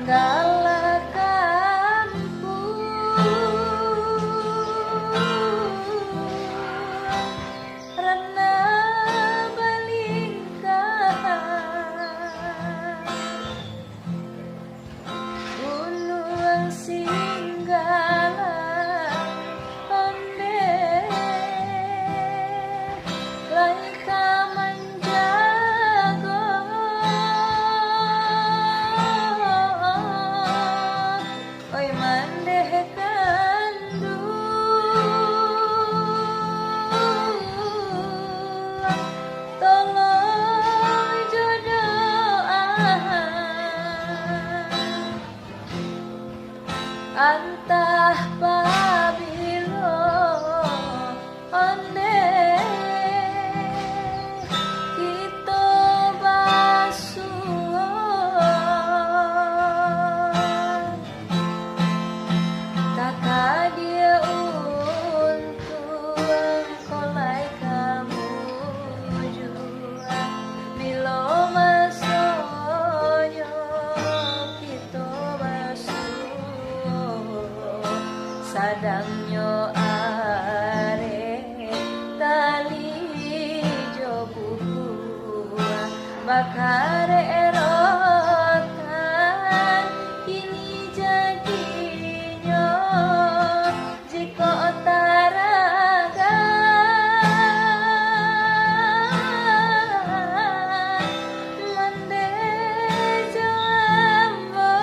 segala kampung rena balingkah gunung singgala onde laika manjago oi mandeh kandu tolong jodoh antah pabilo onde kita basuh kakak dia untuk kolai kamu jua bilo masonyo kita basuh sadangnya are tali jobu bakar erotan ini jadinya jika taraga mendejo ambo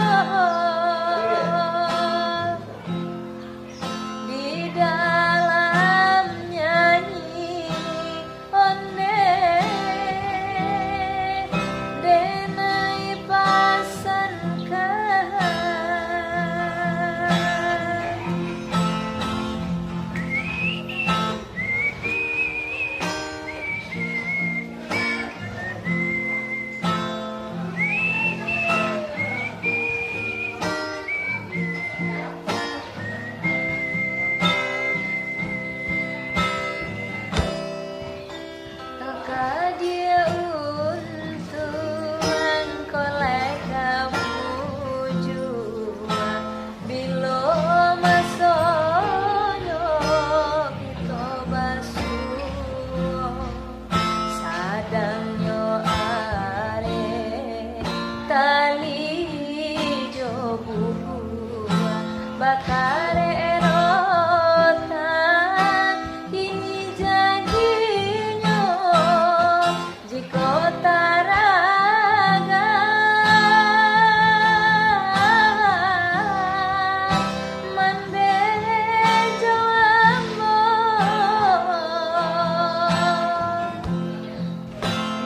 di dalam nyanyi onde denai pasankan kakak dia untuan kolai kamu jua bilo masonyo kita basuh sadangnya are tali jobu bakar erotan ini jadinya jika taraga mendejo ambo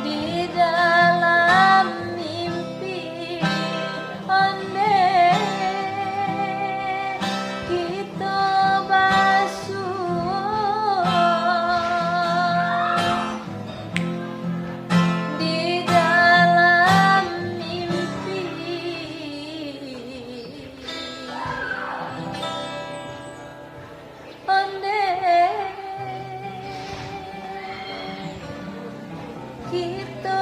di dalam mimpi onde kita basuh di dalam mimpi onde kita